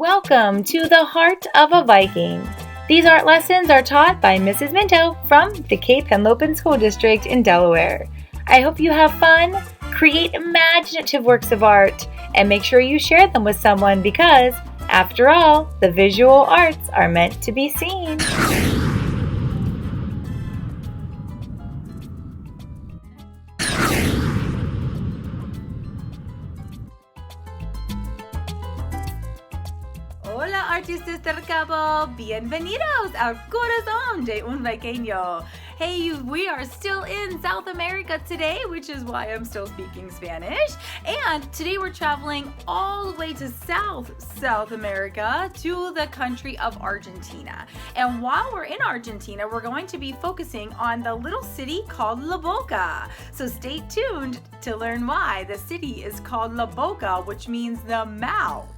Welcome to the Heart of a Viking. These art lessons are taught by Mrs. Minto from the Cape Henlopen School District in Delaware. I hope you have fun, create imaginative works of art, and make sure you share them with someone because, after all, the visual arts are meant to be seen. Hola artistas del Cabo, bienvenidos al corazón de un viqueño. Hey, we are still in South America today, which is why I'm still speaking Spanish. And today we're traveling all the way to South America to the country of Argentina. And while we're in Argentina, we're going to be focusing on the little city called La Boca. So stay tuned to learn why the city is called La Boca, which means the mouth.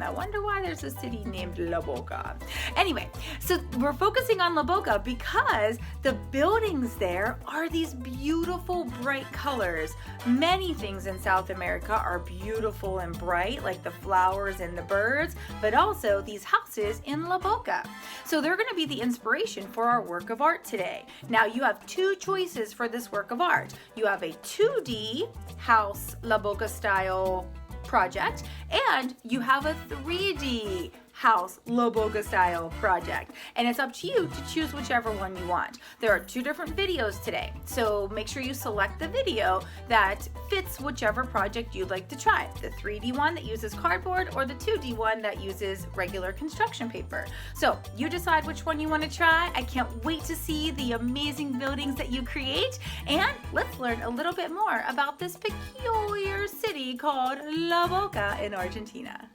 I wonder why there's a city named La Boca. Anyway, so we're focusing on La Boca because the buildings there are these beautiful bright colors. Many things in South America are beautiful and bright, like the flowers and the birds, but also these houses in La Boca. So they're going to be the inspiration for our work of art today. Now you have two choices for this work of art. You have a 2D house La Boca style project, and you have a 3D house La Boca style project, and it's up to you to choose whichever one you want. There are two different videos today, so make sure you select the video that fits whichever project you'd like to try, the 3D one that uses cardboard or the 2D one that uses regular construction paper. So you decide which one you want to try. I can't wait to see the amazing buildings that you create, and let's learn a little bit more about this peculiar city called La Boca in Argentina.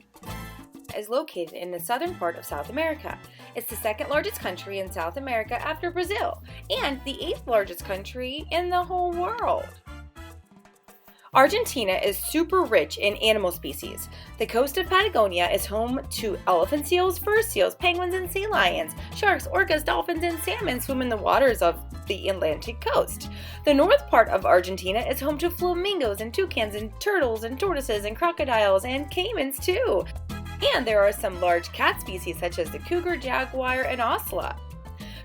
Is located in the southern part of South America. It's the second largest country in South America after Brazil, and the 8th largest country in the whole world. Argentina is super rich in animal species. The coast of Patagonia is home to elephant seals, fur seals, penguins and sea lions. Sharks, orcas, dolphins, and salmon swim in the waters of the Atlantic coast. The north part of Argentina is home to flamingos and toucans and turtles and tortoises and crocodiles and caimans too. And there are some large cat species such as the cougar, jaguar, and ocelot.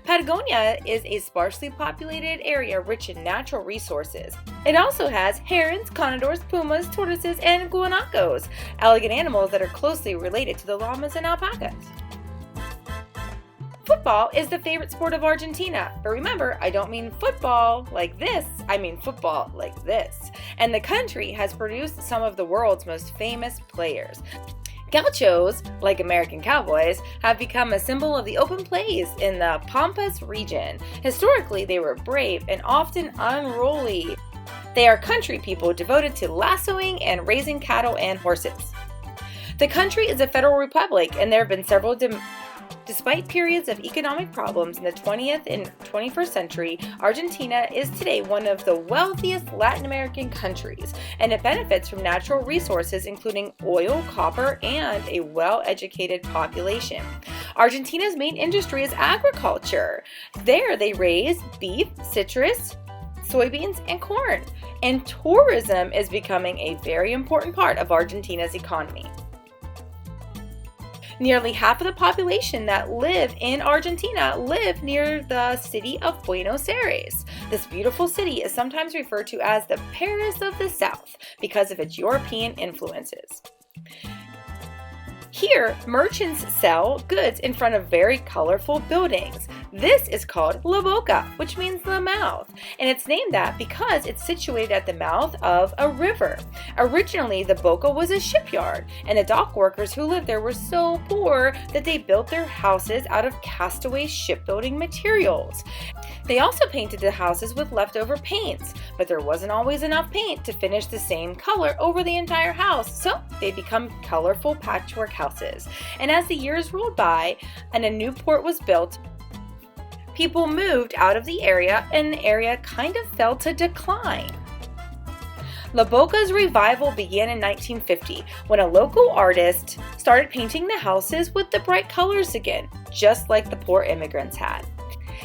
Patagonia is a sparsely populated area rich in natural resources. It also has herons, condors, pumas, tortoises, and guanacos, elegant animals that are closely related to the llamas and alpacas. Football is the favorite sport of Argentina, but remember, I don't mean football like this, I mean football like this. And the country has produced some of the world's most famous players. Gauchos, like American cowboys, have become a symbol of the open plains in the Pampas region. Historically, they were brave and often unruly. They are country people devoted to lassoing and raising cattle and horses. The country is a federal republic, and there have been several Despite periods of economic problems in the 20th and 21st century, Argentina is today one of the wealthiest Latin American countries, and it benefits from natural resources including oil, copper, and a well-educated population. Argentina's main industry is agriculture. There they raise beef, citrus, soybeans, and corn. And tourism is becoming a very important part of Argentina's economy. Nearly half of the population that live in Argentina live near the city of Buenos Aires. This beautiful city is sometimes referred to as the Paris of the South because of its European influences. Here, merchants sell goods in front of very colorful buildings. This is called La Boca, which means the mouth, and it's named that because it's situated at the mouth of a river. Originally, the Boca was a shipyard, and the dock workers who lived there were so poor that they built their houses out of castaway shipbuilding materials. They also painted the houses with leftover paints, but there wasn't always enough paint to finish the same color over the entire house, so they become colorful patchwork houses. And as the years rolled by and a new port was built, people moved out of the area and the area kind of fell to decline. La Boca's revival began in 1950 when a local artist started painting the houses with the bright colors again, just like the poor immigrants had.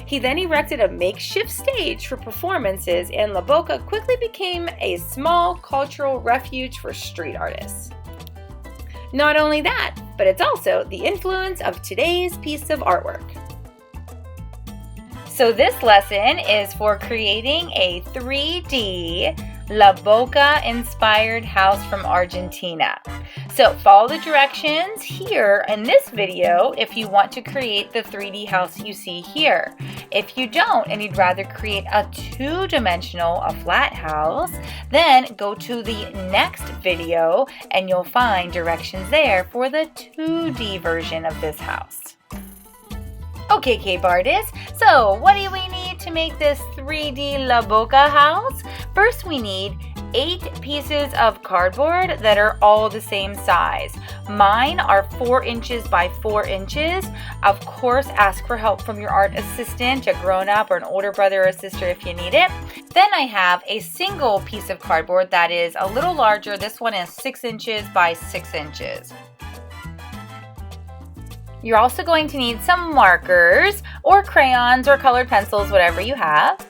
He then erected a makeshift stage for performances, and La Boca quickly became a small cultural refuge for street artists. Not only that, but it's also the influence of today's piece of artwork. So this lesson is for creating a 3D La Boca inspired house from Argentina. So follow the directions here in this video if you want to create the 3D house you see here. If you don't and you'd rather create a two-dimensional, a flat house, then go to the next video and you'll find directions there for the 2D version of this house. Okay, Cape artists, so what do we need to make this 3D La Boca house? First, we need 8 pieces of cardboard that are all the same size. Mine are 4 inches by 4 inches. Of course, ask for help from your art assistant, a grown-up or an older brother or sister if you need it. Then I have a single piece of cardboard that is a little larger. This one is 6 inches by 6 inches. You're also going to need some markers or crayons or colored pencils, whatever you have.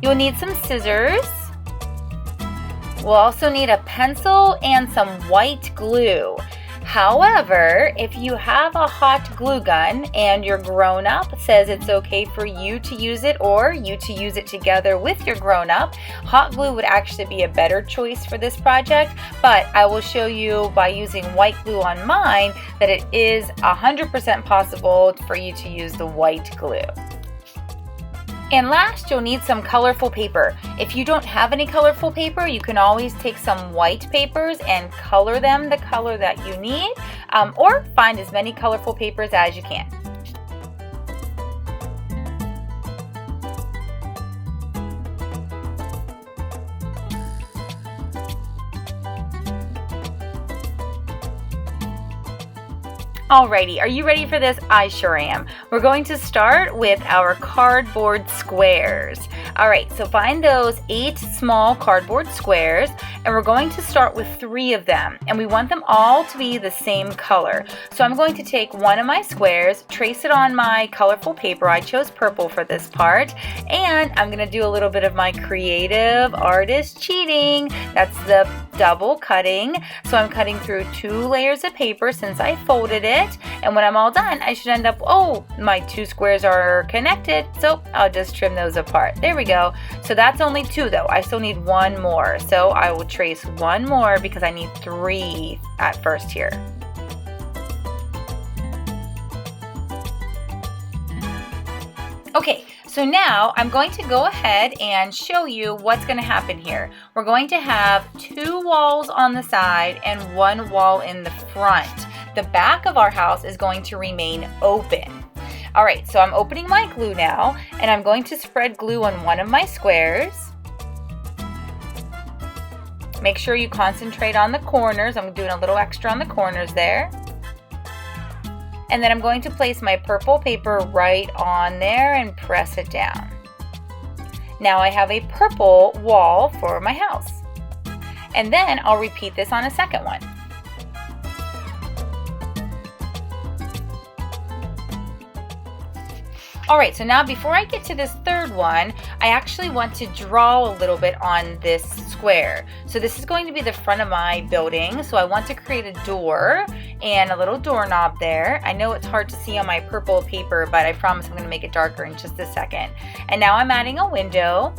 You'll need some scissors. We'll also need a pencil and some white glue. However, if you have a hot glue gun and your grown-up says it's okay for you to use it or you to use it together with your grown-up, hot glue would actually be a better choice for this project, but I will show you by using white glue on mine that it is 100% possible for you to use the white glue. And last, you'll need some colorful paper. If you don't have any colorful paper, you can always take some white papers and color them the color that you need, or find as many colorful papers as you can. Alrighty, are you ready for this? I sure am. We're going to start with our cardboard squares. Alright, so find those 8 small cardboard squares, and we're going to start with 3 of them, and we want them all to be the same color. So I'm going to take one of my squares, trace it on my colorful paper. I chose purple for this part, and I'm going to do a little bit of my creative artist cheating. That's the double cutting. So I'm cutting through 2 layers of paper since I folded it. And when I'm all done, I should end up, oh, my 2 squares are connected, so I'll just trim those apart. There we go. So that's only 2 though. I still need 1 more. So I will trace 1 more because I need 3 at first here. Okay, so now I'm going to go ahead and show you what's going to happen here. We're going to have 2 walls on the side and 1 wall in the front. The back of our house is going to remain open. Alright, so I'm opening my glue now, and I'm going to spread glue on one of my squares. Make sure you concentrate on the corners. I'm doing a little extra on the corners there. And then I'm going to place my purple paper right on there and press it down. Now I have a purple wall for my house. And then I'll repeat this on a second one. Alright, so now before I get to this third one, I actually want to draw a little bit on this square. So this is going to be the front of my building, so I want to create a door and a little doorknob there. I know it's hard to see on my purple paper, but I promise I'm going to make it darker in just a second. And now I'm adding a window.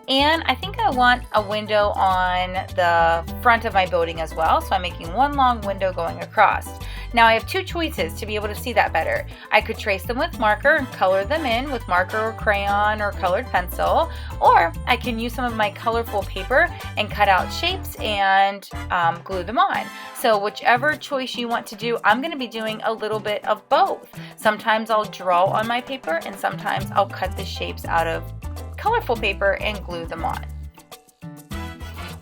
And I think I want a window on the front of my building as well, so I'm making one long window going across. Now I have 2 choices to be able to see that better. I could trace them with marker and color them in with marker or crayon or colored pencil, or I can use some of my colorful paper and cut out shapes and glue them on. So whichever choice you want to do, I'm going to be doing a little bit of both. Sometimes I'll draw on my paper and sometimes I'll cut the shapes out of colorful paper and glue them on.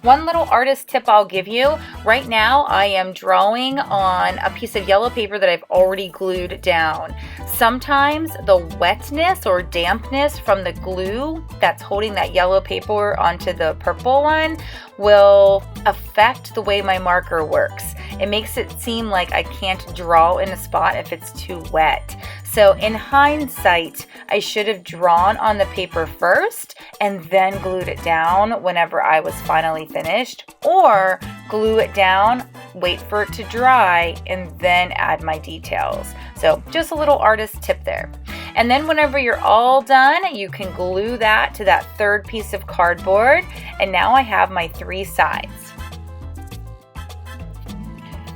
One little artist tip I'll give you, right now I am drawing on a piece of yellow paper that I've already glued down. Sometimes the wetness or dampness from the glue that's holding that yellow paper onto the purple one will affect the way my marker works. It makes it seem like I can't draw in a spot if it's too wet. So in hindsight, I should have drawn on the paper first and then glued it down whenever I was finally finished, or glue it down, wait for it to dry, and then add my details. So just a little artist tip there. And then whenever you're all done, you can glue that to that third piece of cardboard. And now I have my 3 sides.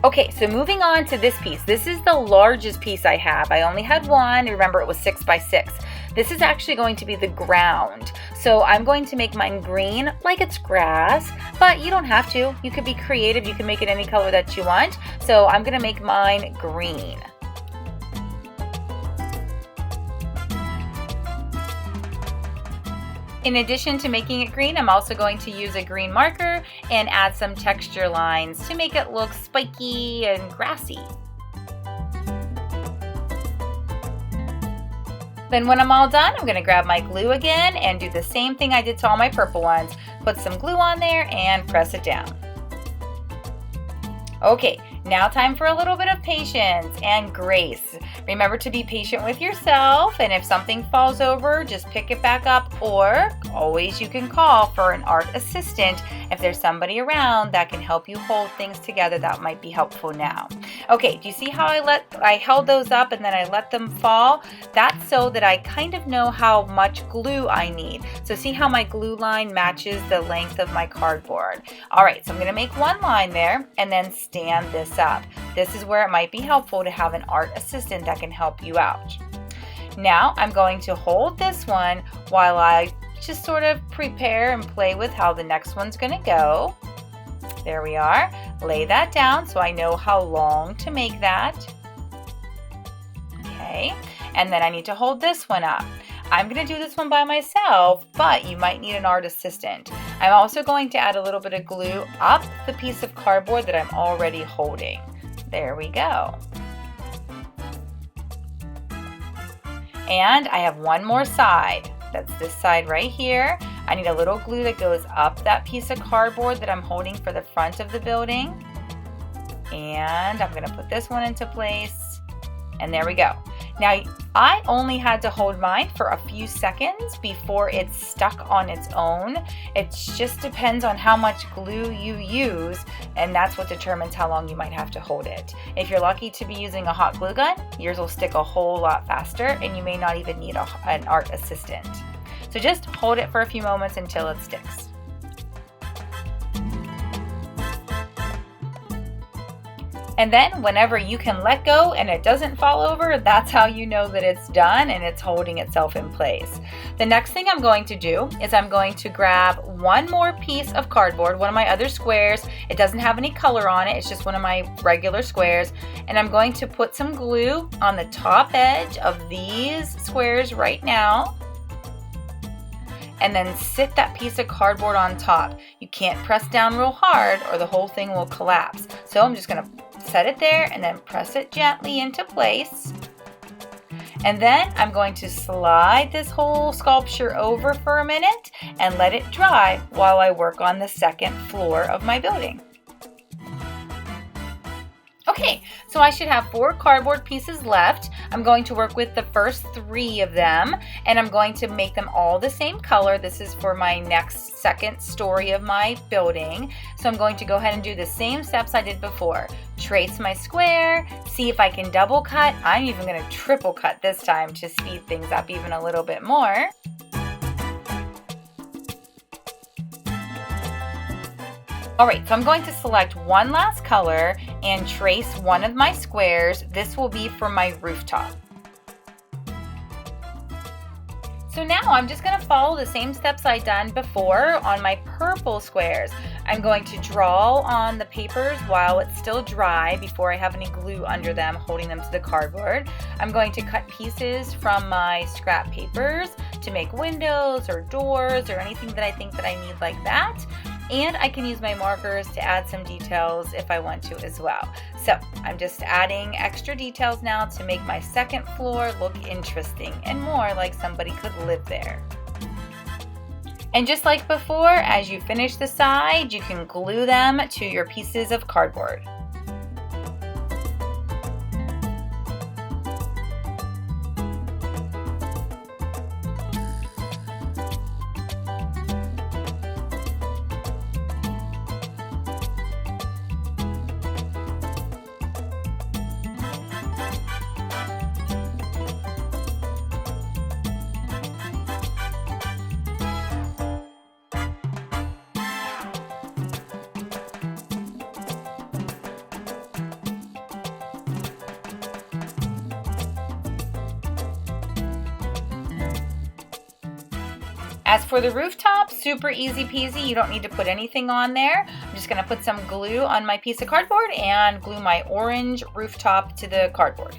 Okay, so moving on to this piece. This is the largest piece I have. I only had one. Remember, it was 6 by 6. This is actually going to be the ground. So I'm going to make mine green like it's grass, but you don't have to. You could be creative. You can make it any color that you want. So I'm going to make mine green. In addition to making it green, I'm also going to use a green marker and add some texture lines to make it look spiky and grassy. Then when I'm all done, I'm going to grab my glue again and do the same thing I did to all my purple ones. Put some glue on there and press it down. Okay, now time for a little bit of patience and grace. Remember to be patient with yourself, and if something falls over, just pick it back up, or always you can call for an art assistant if there's somebody around that can help you hold things together. That might be helpful now. Okay, do you see how I held those up and then I let them fall? That's so that I kind of know how much glue I need. So see how my glue line matches the length of my cardboard. All right, so I'm gonna make one line there and then stand this up. This is where it might be helpful to have an art assistant that can help you out. Now I'm going to hold this one while I just sort of prepare and play with how the next one's going to go. There we are. Lay that down so I know how long to make that. Okay, and then I need to hold this one up. I'm going to do this one by myself, but you might need an art assistant. I'm also going to add a little bit of glue up the piece of cardboard that I'm already holding. There we go. And I have one more side. That's this side right here. I need a little glue that goes up that piece of cardboard that I'm holding for the front of the building. And I'm going to put this one into place. And there we go. Now, I only had to hold mine for a few seconds before it's stuck on its own. It just depends on how much glue you use, and that's what determines how long you might have to hold it. If you're lucky to be using a hot glue gun, yours will stick a whole lot faster, and you may not even need an art assistant. So just hold it for a few moments until it sticks. And then whenever you can let go and it doesn't fall over, that's how you know that it's done and it's holding itself in place. The next thing I'm going to do is I'm going to grab one more piece of cardboard, one of my other squares. It doesn't have any color on it, it's just one of my regular squares. And I'm going to put some glue on the top edge of these squares right now. And then sit that piece of cardboard on top. You can't press down real hard or the whole thing will collapse. So I'm just gonna set it there and then press it gently into place. And then I'm going to slide this whole sculpture over for a minute and let it dry while I work on the second floor of my building. Okay, so I should have 4 cardboard pieces left. I'm going to work with the first 3 of them, and I'm going to make them all the same color. This is for my next second story of my building. So I'm going to go ahead and do the same steps I did before. Trace my square, see if I can double cut. I'm even going to triple cut this time to speed things up even a little bit more. Alright, so I'm going to select one last color and trace one of my squares. This will be for my rooftop. So now I'm just going to follow the same steps I've done before on my purple squares. I'm going to draw on the papers while it's still dry before I have any glue under them holding them to the cardboard. I'm going to cut pieces from my scrap papers to make windows or doors or anything that I think that I need like that. And I can use my markers to add some details if I want to as well. So I'm just adding extra details now to make my second floor look interesting and more like somebody could live there. And just like before, as you finish the side, you can glue them to your pieces of cardboard. As for the rooftop, super easy peasy. You don't need to put anything on there. I'm just gonna put some glue on my piece of cardboard and glue my orange rooftop to the cardboard.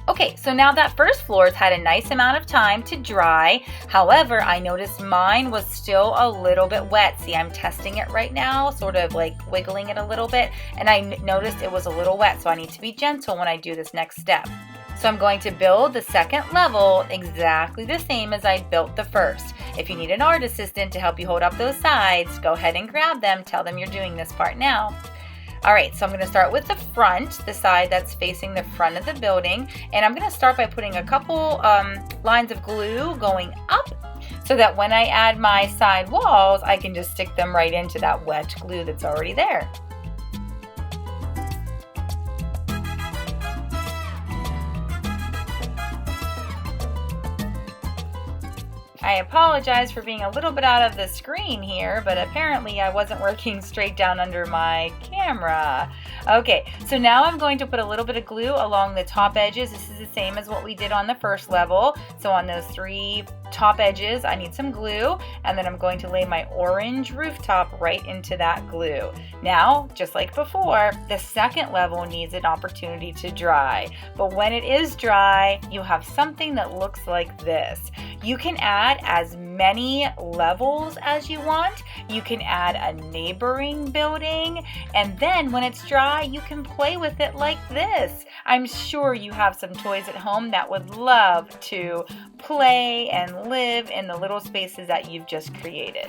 Okay, so now that first floor's had a nice amount of time to dry. However, I noticed mine was still a little bit wet. See, I'm testing it right now, sort of like wiggling it a little bit, and I noticed it was a little wet, so I need to be gentle when I do this next step. So I'm going to build the second level exactly the same as I built the first. If you need an art assistant to help you hold up those sides, go ahead and grab them. Tell them you're doing this part now. All right, so I'm gonna start with the front, the side that's facing the front of the building. And I'm gonna start by putting a couple lines of glue going up so that when I add my side walls, I can just stick them right into that wet glue that's already there. I apologize for being a little bit out of the screen here, but apparently I wasn't working straight down under my camera. Okay, so now I'm going to put a little bit of glue along the top edges. This is the same as what we did on the first level. So on those 3 top edges, I need some glue, and then I'm going to lay my orange rooftop right into that glue. Now, just like before, the second level needs an opportunity to dry. But when it is dry, you have something that looks like this. You can add as many levels as you want. You can add a neighboring building, and then when it's dry, you can play with it like this. I'm sure you have some toys at home that would love to play and live in the little spaces that you've just created.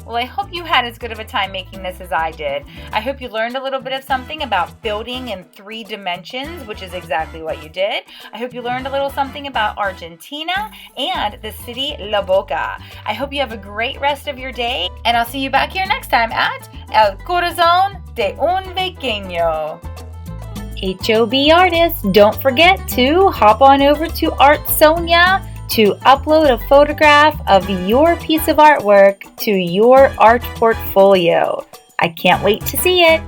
Well, I hope you had as good of a time making this as I did. I hope you learned a little bit of something about building in 3 dimensions, which is exactly what you did. I hope you learned a little something about Argentina and the city La Boca. I hope you have a great rest of your day, and I'll see you back here next time at El Corazón de un Pequeño. HOB artists, don't forget to hop on over to Artsonia to upload a photograph of your piece of artwork to your art portfolio. I can't wait to see it.